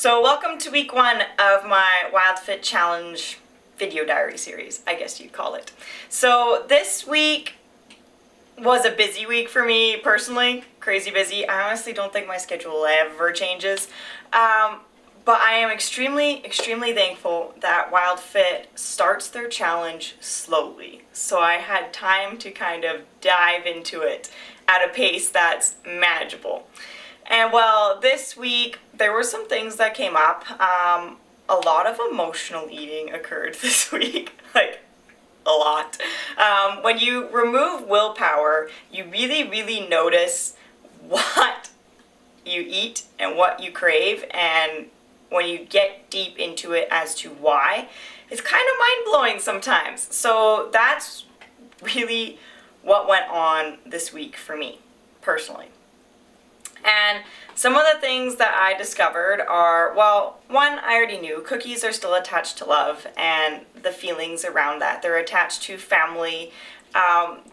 So welcome to week 1 of my WildFit Challenge video diary series, I guess you'd call it. So this week was a busy week for me personally, crazy busy. I honestly don't think my schedule ever changes. But I am extremely thankful that WildFit starts their challenge slowly. So I had time to kind of dive into it at a pace that's manageable. And well, this week there were some things that came up. A lot of emotional eating occurred this week, like a lot. When you remove willpower, you really notice what you eat and what you crave, and when you get deep into it as to why, it's kind of mind-blowing sometimes. So that's really what went on this week for me, personally. And some of the things that I discovered are, well, one, I already knew. Cookies are still attached to love and the feelings around that. They're attached to family,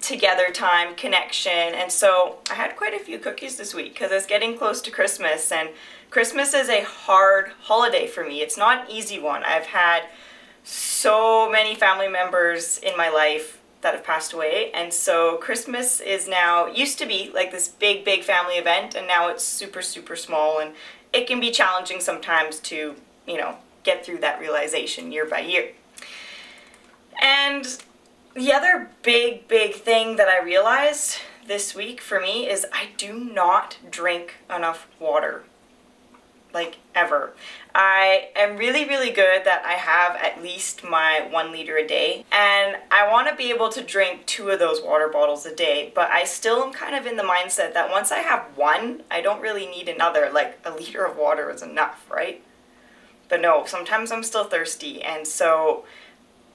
together time, connection. And so I had quite a few cookies this week because it's getting close to Christmas, and Christmas is a hard holiday for me. It's not an easy one. I've had so many family members in my life that have passed away, and so Christmas is now, used to be like this big family event, and now it's super small, and it can be challenging sometimes to, get through that realization year by year. And the other big thing that I realized this week for me is I do not drink enough water. Like, ever. I am really good that I have at least my 1 liter a day, and I want to be able to drink 2 of those water bottles a day, but I still am kind of in the mindset that once I have one, I don't really need another. Like, a liter of water is enough, right? But no, sometimes I'm still thirsty, and so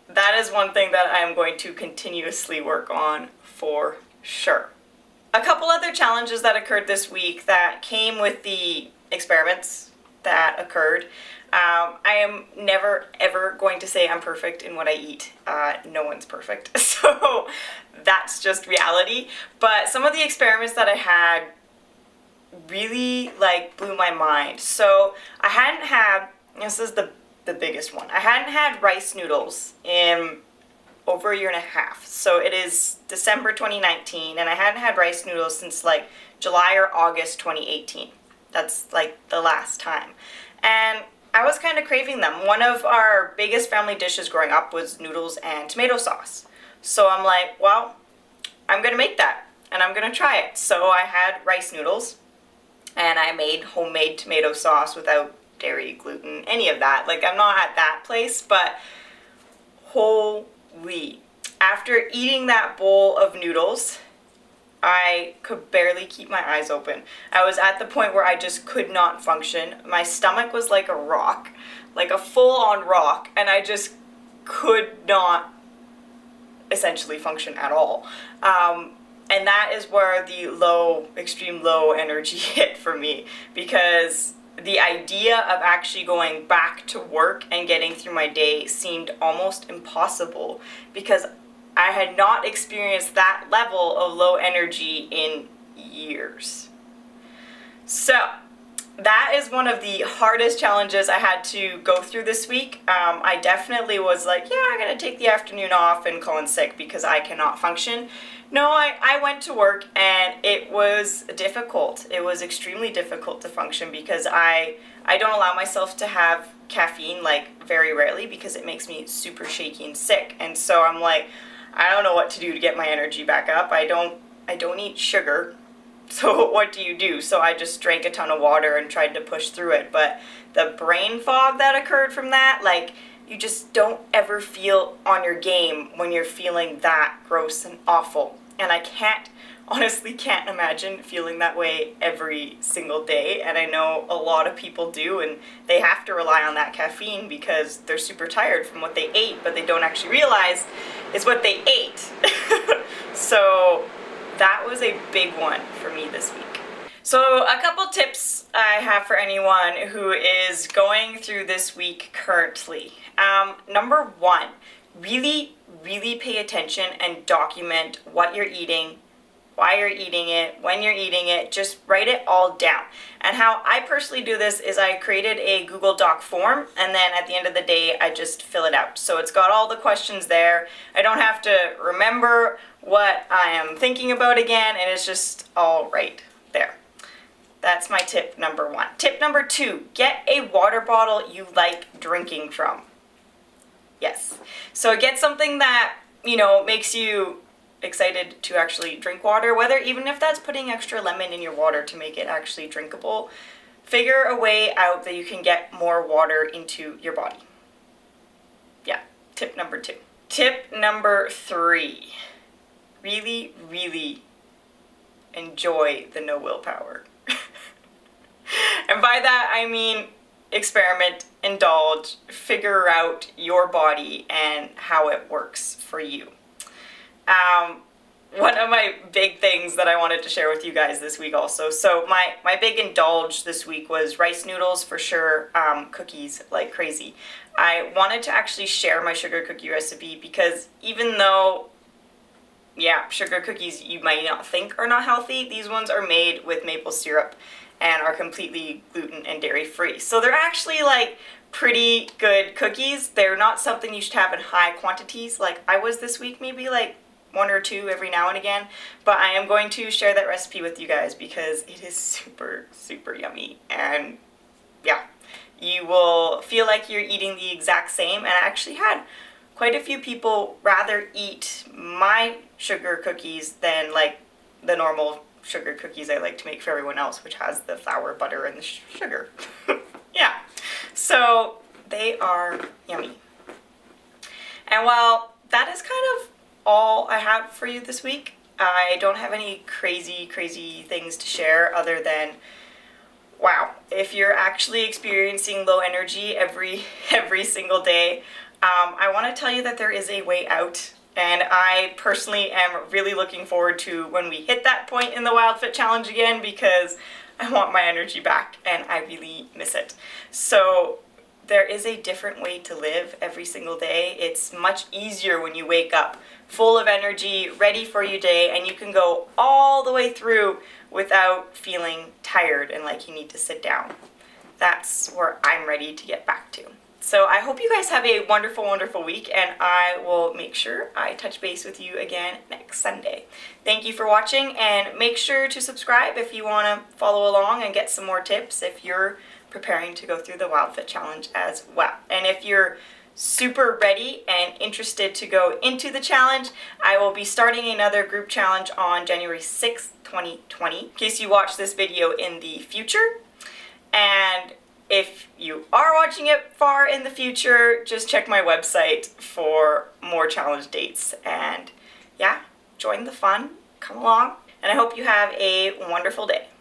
that is one thing that I'm going to continuously work on for sure. A couple other challenges that occurred this week that came with the experiments that occurred. I am never ever going to say I'm perfect in what I eat. No one's perfect, so that's just reality. But some of the experiments that I had really blew my mind. So I hadn't had, this is the biggest one, I hadn't had rice noodles in over a year and a half. So it is December 2019, and I hadn't had rice noodles since July or August 2018. That's the last time. And I was kind of craving them. One of our biggest family dishes growing up was noodles and tomato sauce. So I'm like, well, I'm gonna make that and I'm gonna try it. So I had rice noodles and I made homemade tomato sauce without dairy, gluten, any of that. I'm not at that place, but holy. After eating that bowl of noodles, I could barely keep my eyes open. I was at the point where I just could not function. My stomach was like a rock, like a full-on rock, and I just could not essentially function at all. And that is where the extreme low energy hit for me, because the idea of actually going back to work and getting through my day seemed almost impossible, because I had not experienced that level of low energy in years. So that is one of the hardest challenges I had to go through this week. I definitely was like, yeah, I'm gonna take the afternoon off and call in sick because I cannot function. No, I went to work and it was difficult. It was extremely difficult to function because I don't allow myself to have caffeine, very rarely, because it makes me super shaky and sick. And so I'm like, I don't know what to do to get my energy back up. I don't eat sugar, so what do you do? So I just drank a ton of water and tried to push through it. But the brain fog that occurred from that, you just don't ever feel on your game when you're feeling that gross and awful. And I honestly can't imagine feeling that way every single day. And I know a lot of people do, and they have to rely on that caffeine because they're super tired from what they ate, but they don't actually realize is what they ate. So that was a big one for me this week. So a couple tips I have for anyone who is going through this week currently. Number 1, really pay attention and document what you're eating why you're eating it, when you're eating it, just write it all down. And how I personally do this is I created a Google Doc form, and then at the end of the day, I just fill it out. So it's got all the questions there. I don't have to remember what I am thinking about again, and it's just all right there. That's my tip number 1. Tip number 2, get a water bottle you like drinking from. Yes. So get something that, makes you excited to actually drink water, whether even if that's putting extra lemon in your water to make it actually drinkable. Figure a way out that you can get more water into your body. Yeah, tip number 2. Tip number 3, really, really enjoy the no willpower. And by that I mean experiment, indulge, figure out your body and how it works for you. One of my big things that I wanted to share with you guys this week also. So my big indulge this week was rice noodles for sure, cookies like crazy. I wanted to actually share my sugar cookie recipe because even though, yeah, sugar cookies you might not think are not healthy, these ones are made with maple syrup and are completely gluten and dairy free. So they're actually like pretty good cookies. They're not something you should have in high quantities like I was this week, maybe like 1 or 2 every now and again, but I am going to share that recipe with you guys because it is super, super yummy, and yeah, you will feel like you're eating the exact same. And I actually had quite a few people rather eat my sugar cookies than like the normal sugar cookies I like to make for everyone else, which has the flour, butter, and the sugar. Yeah, so they are yummy. And while that is kind of all I have for you this week, I don't have any crazy things to share other than, wow, if you're actually experiencing low energy every single day, I want to tell you that there is a way out. And I personally am really looking forward to when we hit that point in the WildFit challenge again, because I want my energy back and I really miss it. So there is a different way to live every single day. It's much easier when you wake up full of energy, ready for your day, and you can go all the way through without feeling tired and like you need to sit down. That's where I'm ready to get back to. So I hope you guys have a wonderful, wonderful week, and I will make sure I touch base with you again next Sunday. Thank you for watching, and make sure to subscribe if you want to follow along and get some more tips if you're preparing to go through the WildFit challenge as well. And if you're super ready and interested to go into the challenge, I will be starting another group challenge on January 6th, 2020, in case you watch this video in the future. And if you are watching it far in the future, just check my website for more challenge dates. And yeah, join the fun, come along, and I hope you have a wonderful day.